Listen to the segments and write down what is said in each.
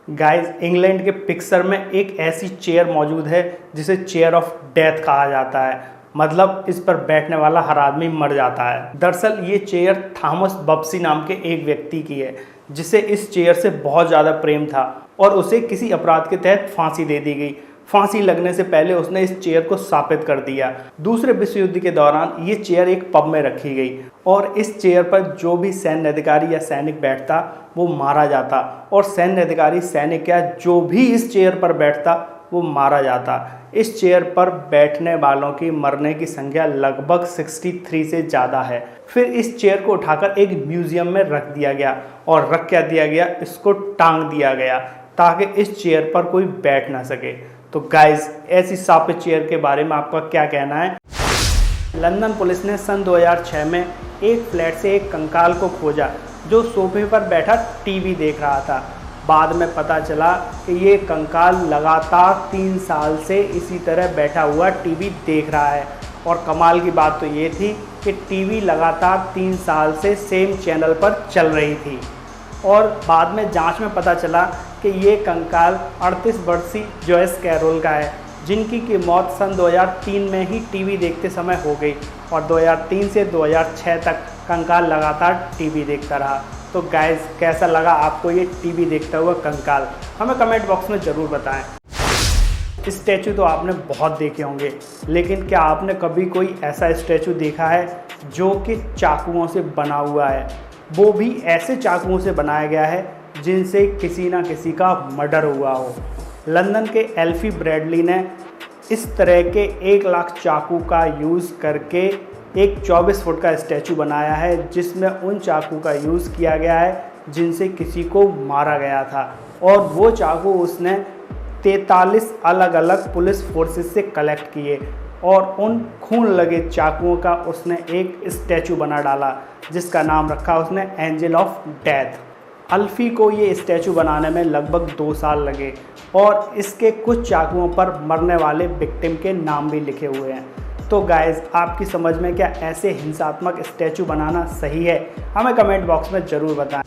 Guys, England के Pixar में एक ऐसी चेयर मौजूद है जिसे चेयर ऑफ डेथ कहा जाता है। मतलब इस पर बैठने वाला हर आदमी मर जाता है। दरअसल ये चेयर थॉमस बब्सी नाम के एक व्यक्ति की है जिसे इस चेयर से बहुत ज़्यादा प्रेम था और उसे किसी अपराध के तहत फांसी दे दी गई। फांसी लगने से पहले उसने इस चेयर को स्थापित कर दिया। दूसरे विश्व युद्ध के दौरान ये चेयर एक पब में रखी गई और इस चेयर पर जो भी सैन्य अधिकारी या सैनिक बैठता वो मारा जाता और सैन्य अधिकारी सैनिक या जो भी इस चेयर पर बैठता वो मारा जाता। इस चेयर पर बैठने वालों की मरने की संख्या लगभग 63 से ज़्यादा है। फिर इस चेयर को उठाकर एक म्यूजियम में रख दिया गया और रख क्या दिया गया, इसको टांग दिया गया ताकि इस चेयर पर कोई बैठ ना सके। तो गाइस, ऐसी स्थापित चेयर के बारे में आपका क्या कहना है? लंदन पुलिस ने सन 2006 में एक फ्लैट से एक कंकाल को खोजा जो सोफे पर बैठा टीवी देख रहा था। बाद में पता चला कि ये कंकाल लगातार 3 साल से इसी तरह बैठा हुआ टीवी देख रहा है। और कमाल की बात तो ये थी कि टीवी लगातार 3 साल से सेम चैनल पर चल रही थी। और बाद में जांच में पता चला कि ये कंकाल 38 वर्षीय जॉयस कैरोल का है, जिनकी की मौत सन 2003 में ही टीवी देखते समय हो गई और 2003 से 2006 तक कंकाल लगातार टीवी देखता रहा। तो गाइस, कैसा लगा आपको ये टीवी देखता हुआ कंकाल? हमें कमेंट बॉक्स में ज़रूर बताएं। स्टैचू तो आपने बहुत देखे होंगे, लेकिन क्या आपने कभी कोई ऐसा स्टैचू देखा है जो कि चाकुओं से बना हुआ है? वो भी ऐसे चाकुओं से बनाया गया है जिनसे किसी ना किसी का मर्डर हुआ हो। लंदन के एल्फी ब्रैडली ने इस तरह के 1 लाख चाकू का यूज़ करके एक 24 फुट का स्टैचू बनाया है जिसमें उन चाकू का यूज़ किया गया है जिनसे किसी को मारा गया था। और वो चाकू उसने 43 अलग अलग पुलिस फोर्सेस से कलेक्ट किए और उन खून लगे चाकुओं का उसने एक स्टैचू बना डाला जिसका नाम रखा उसने एंजल ऑफ डेथ। अल्फी को ये स्टैचू बनाने में लगभग 2 साल लगे और इसके कुछ चाकुओं पर मरने वाले विक्टिम के नाम भी लिखे हुए हैं। तो गाइस, आपकी समझ में क्या ऐसे हिंसात्मक स्टैचू बनाना सही है? हमें कमेंट बॉक्स में ज़रूर बताएं।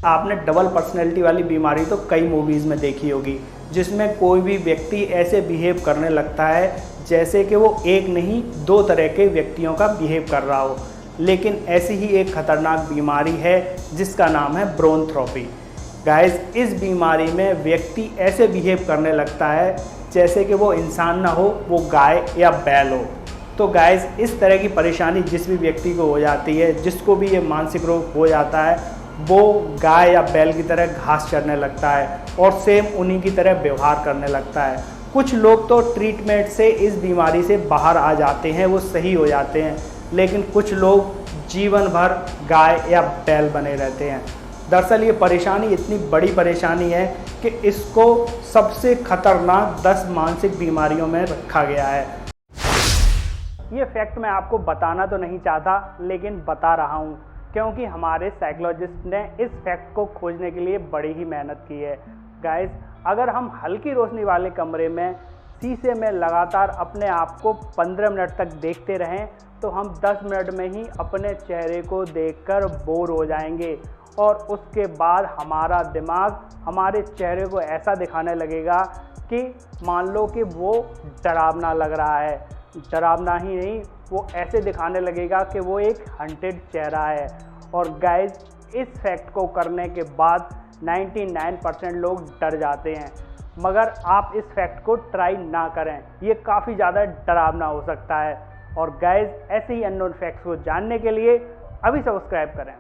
आपने डबल पर्सनैलिटी वाली बीमारी तो कई मूवीज़ में देखी होगी जिसमें कोई भी व्यक्ति ऐसे बिहेव करने लगता है जैसे कि वो एक नहीं 2 तरह के व्यक्तियों का बिहेव कर रहा हो। लेकिन ऐसी ही एक खतरनाक बीमारी है जिसका नाम है ब्रोनथ्रोपी। गाइस, इस बीमारी में व्यक्ति ऐसे बिहेव करने लगता है जैसे कि वो इंसान ना हो, वो गाय या बैल हो। तो गाइस, इस तरह की परेशानी जिस भी व्यक्ति को हो जाती है, जिसको भी ये मानसिक रोग हो जाता है, वो गाय या बैल की तरह घास चरने लगता है और सेम उन्हीं की तरह व्यवहार करने लगता है। कुछ लोग तो ट्रीटमेंट से इस बीमारी से बाहर आ जाते हैं, वो सही हो जाते हैं, लेकिन कुछ लोग जीवन भर गाय या बैल बने रहते हैं। दरअसल ये परेशानी इतनी बड़ी परेशानी है कि इसको सबसे खतरनाक 10 मानसिक बीमारियों में रखा गया है। ये फैक्ट मैं आपको बताना तो नहीं चाहता, लेकिन बता रहा हूँ क्योंकि हमारे साइकोलॉजिस्ट ने इस फैक्ट को खोजने के लिए बड़ी ही मेहनत की है। गाइस, अगर हम हल्की रोशनी वाले कमरे में शीशे में लगातार अपने आप को 15 मिनट तक देखते रहें तो हम 10 मिनट में ही अपने चेहरे को देखकर बोर हो जाएंगे और उसके बाद हमारा दिमाग हमारे चेहरे को ऐसा दिखाने लगेगा कि मान लो कि वो डरावना लग रहा है। डरावना ही नहीं, वो ऐसे दिखाने लगेगा कि वो एक हंटेड चेहरा है। और गाइस, इस फैक्ट को करने के बाद 99% लोग डर जाते हैं, मगर आप इस फैक्ट को ट्राई ना करें, ये काफ़ी ज़्यादा डरावना हो सकता है। और गाइस, ऐसे ही अननोन फैक्ट्स को जानने के लिए अभी सब्सक्राइब करें।